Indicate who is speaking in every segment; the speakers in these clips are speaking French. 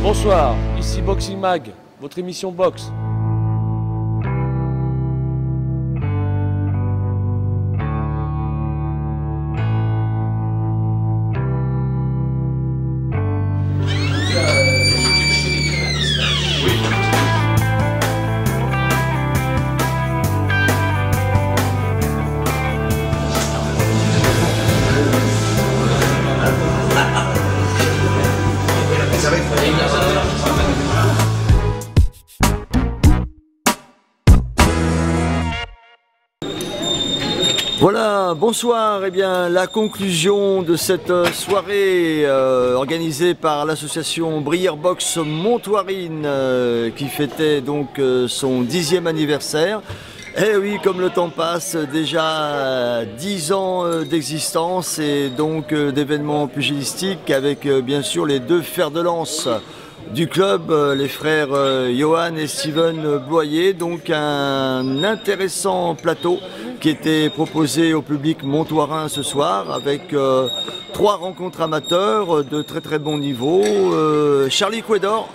Speaker 1: Bonsoir, ici Boxing Mag, votre émission boxe.
Speaker 2: Voilà, bonsoir. Eh bien, la conclusion de cette soirée organisée par l'association Brière Boxe Montoirine qui fêtait donc son 10e anniversaire. Eh oui, comme le temps passe, déjà 10 ans d'existence et donc d'événements pugilistiques avec bien sûr les deux fers de lance du club, les frères Johan et Steven Boyer. Donc un intéressant plateau qui était proposé au public montoirin ce soir avec 3 rencontres amateurs de très bon niveau. Charlie Quedor,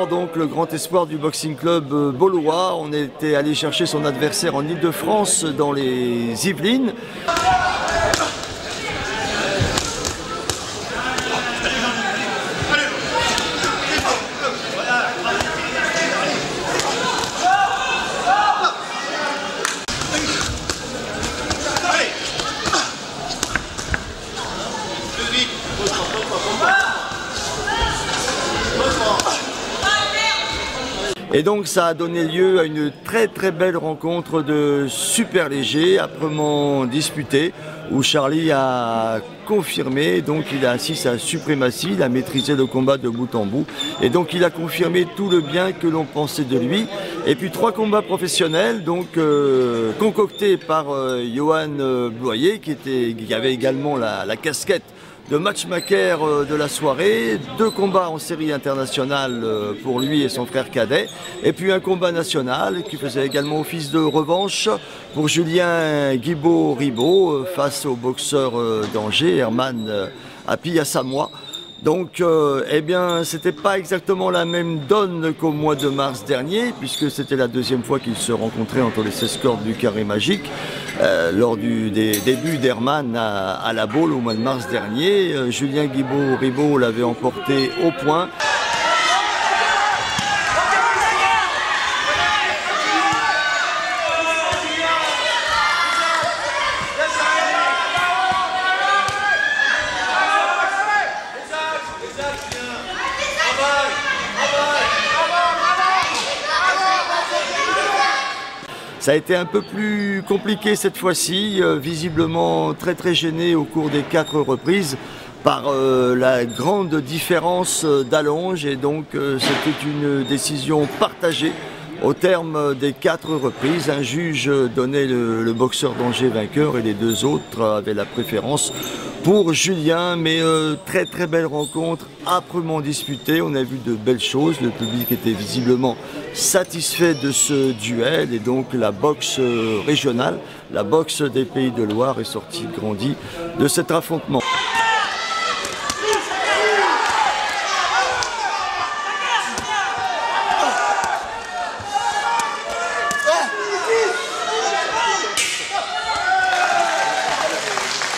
Speaker 2: donc le grand espoir du boxing club Beaulois. On était allé chercher son adversaire en Île-de-France dans les Yvelines. Et donc ça a donné lieu à une très belle rencontre de super léger, âprement disputée, où Charlie a confirmé, donc il a assis sa suprématie, il a maîtrisé le combat de bout en bout, et donc il a confirmé tout le bien que l'on pensait de lui. Et puis 3 combats professionnels, donc concoctés par Johan Boyer, qui avait également la casquette de matchmaker de la soirée, 2 combats en série internationale pour lui et son frère cadet, et puis un combat national qui faisait également office de revanche pour Julien Guibault-Ribaud face au boxeur d'Angers, Herman Api-Assamoah. Donc, eh bien, c'était pas exactement la même donne qu'au mois de mars dernier, puisque c'était la 2e fois qu'ils se rencontraient entre les 16 cordes du Carré Magique, lors des débuts d'Herman à la Baule au mois de mars dernier. Julien Guibault-Ribaud l'avait emporté au point. Ça a été un peu plus compliqué cette fois-ci, visiblement très gêné au cours des 4 reprises par la grande différence d'allonge, et donc c'était une décision partagée. Au terme des 4 reprises, un juge donnait le boxeur d'Angers vainqueur et les 2 autres avaient la préférence pour Julien. Mais très belle rencontre, âprement disputée. On a vu de belles choses, le public était visiblement satisfait de ce duel, et donc la boxe régionale, la boxe des Pays de Loire est sortie grandie de cet affrontement.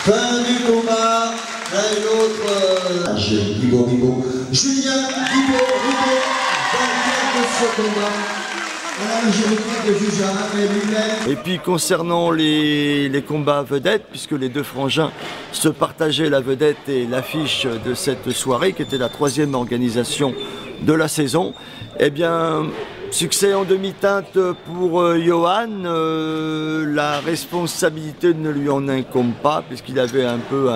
Speaker 3: Fin du combat, l'un et l'autre, Guibault-Ribaud, Julien Guibault-Ribaud, vainqueur de ce combat. La majorité de juge lui-même.
Speaker 2: Et puis concernant les combats vedettes, puisque les 2 frangins se partageaient la vedette et l'affiche de cette soirée, qui était la 3e organisation de la saison, eh bien, succès en demi-teinte pour Johan. La responsabilité ne lui en incombe pas, puisqu'il avait un peu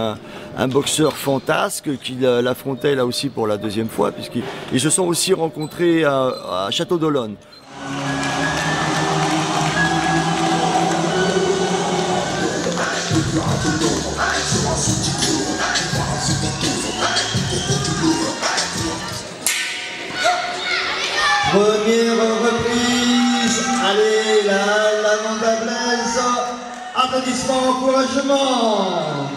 Speaker 2: un boxeur fantasque qu'il l'affrontait là aussi pour la 2e fois, puisqu'ils se sont aussi rencontrés à Château d'Olonne.
Speaker 3: Première reprise, allez, la Manda Blaise, applaudissements, encouragement.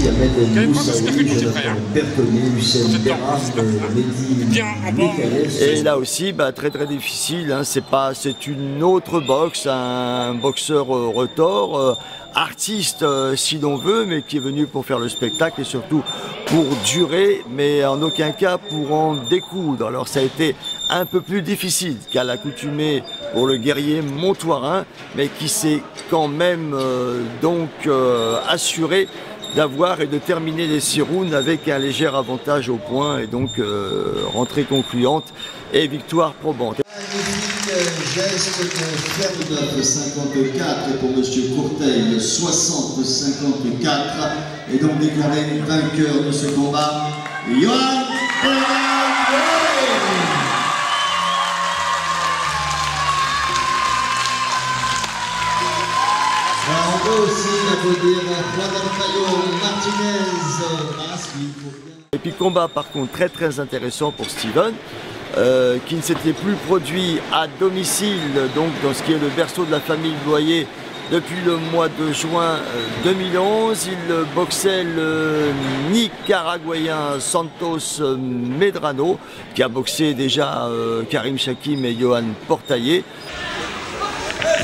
Speaker 3: Ahmed Moussaoui, Jonathan Bertonnet, Lucien Berram, Mehdi Mekales.
Speaker 2: Et là aussi, très très difficile, hein. C'est une autre boxe, un boxeur retors, artiste si l'on veut, mais qui est venu pour faire le spectacle et surtout pour durer, mais en aucun cas pour en découdre. Alors ça a été un peu plus difficile qu'à l'accoutumée pour le guerrier montoirin, mais qui s'est quand même assuré d'avoir et de terminer les 6 rounds avec un léger avantage au point et donc rentrée concluante et victoire probante.
Speaker 3: Geste de Ferme 54 et pour M. Courteil 60-54 et donc déclaré vainqueur de ce combat, Johan Pellegrini. On peut aussi applaudir Juan Alfredo Martinez.
Speaker 2: Et puis combat par contre très très intéressant pour Steven. Qui ne s'était plus produit à domicile, donc dans ce qui est le berceau de la famille Boyer, depuis le mois de juin 2011. Il boxait le Nicaraguayen Santos Medrano, qui a boxé déjà Karim Chakim et Johan Portaillé.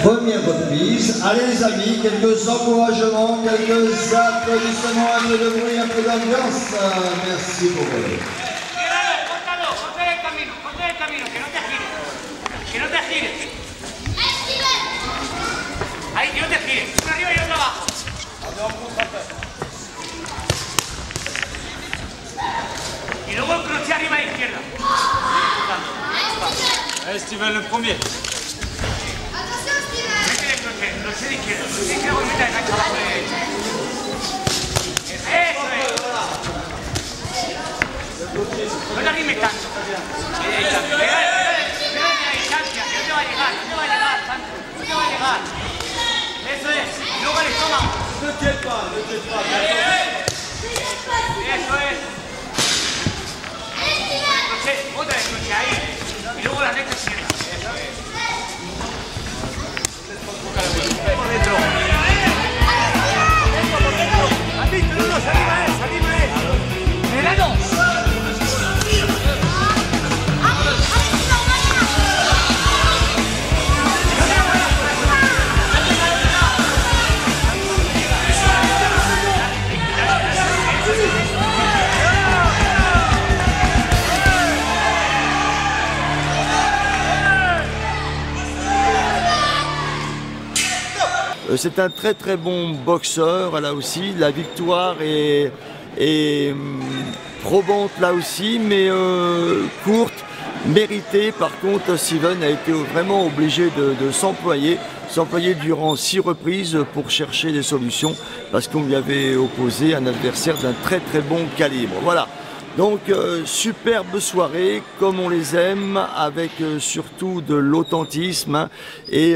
Speaker 3: Première reprise. Allez les amis, quelques encouragements, quelques applaudissements, un peu de bruit, un peu d'ambiance. Merci pour vous.
Speaker 4: Que no te gires. Ahí, que no te gires. Uno arriba y otro abajo. Y luego el crochet arriba a la izquierda.
Speaker 1: Allez Steven, le premier.
Speaker 4: Mete el crochet de izquierda. Crochet de izquierda, mete el gancho abajo de derecha. Eso es. No te arrimes tanto. Eso es, y luego el estómago.
Speaker 1: Ne t'inquiète pas, ne t'inquiète pas.
Speaker 4: Eso es. El crochet, otra vez crochet ahí. Y luego la recta izquierda. Eso es. Por dentro. ¿Has visto? No, salima es. ¡Verano!
Speaker 2: C'est un très très bon boxeur là aussi. La victoire est probante là aussi, mais courte, méritée. Par contre, Steven a été vraiment obligé de s'employer durant 6 reprises pour chercher des solutions parce qu'on lui avait opposé un adversaire d'un très très bon calibre. Voilà. Donc superbe soirée comme on les aime, avec surtout de l'authentisme, hein, et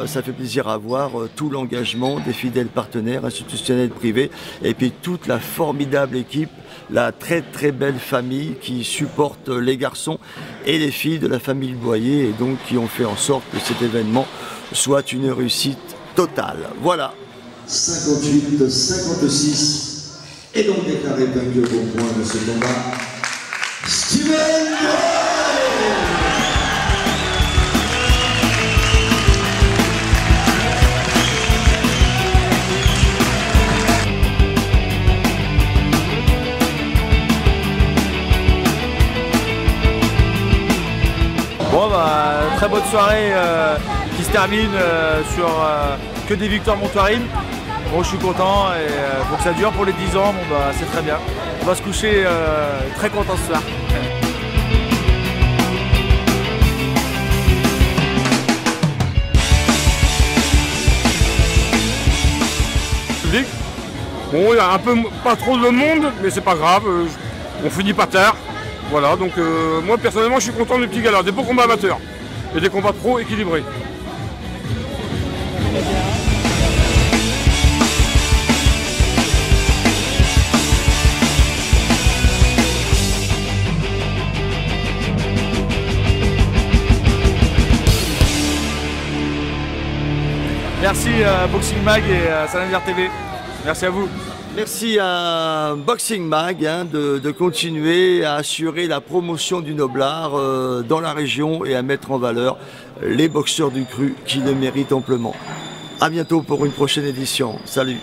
Speaker 2: ça fait plaisir à voir tout l'engagement des fidèles partenaires institutionnels privés et puis toute la formidable équipe, la très très belle famille qui supporte les garçons et les filles de la famille Boyer et donc qui ont fait en sorte que cet événement soit une réussite totale. Voilà.
Speaker 3: 58-56. Et donc déclaré vainqueur au point de ce combat, Steven Boyer.
Speaker 1: Bon très bonne soirée qui se termine sur que des victoires montoirines. Bon, je suis content et pour que ça dure pour les 10 ans, c'est très bien. On va se coucher très content ce soir.
Speaker 5: Public. Bon, il y a un peu pas trop de monde, mais c'est pas grave. On finit par terre. Voilà, donc moi personnellement, je suis content des petits galas, des beaux combats amateurs et des combats pro équilibrés.
Speaker 1: Merci Boxing Mag et Saint-Nazaire TV. Merci à vous.
Speaker 2: Merci à Boxing Mag de continuer à assurer la promotion du noblard dans la région et à mettre en valeur les boxeurs du cru qui le méritent amplement. A bientôt pour une prochaine édition. Salut!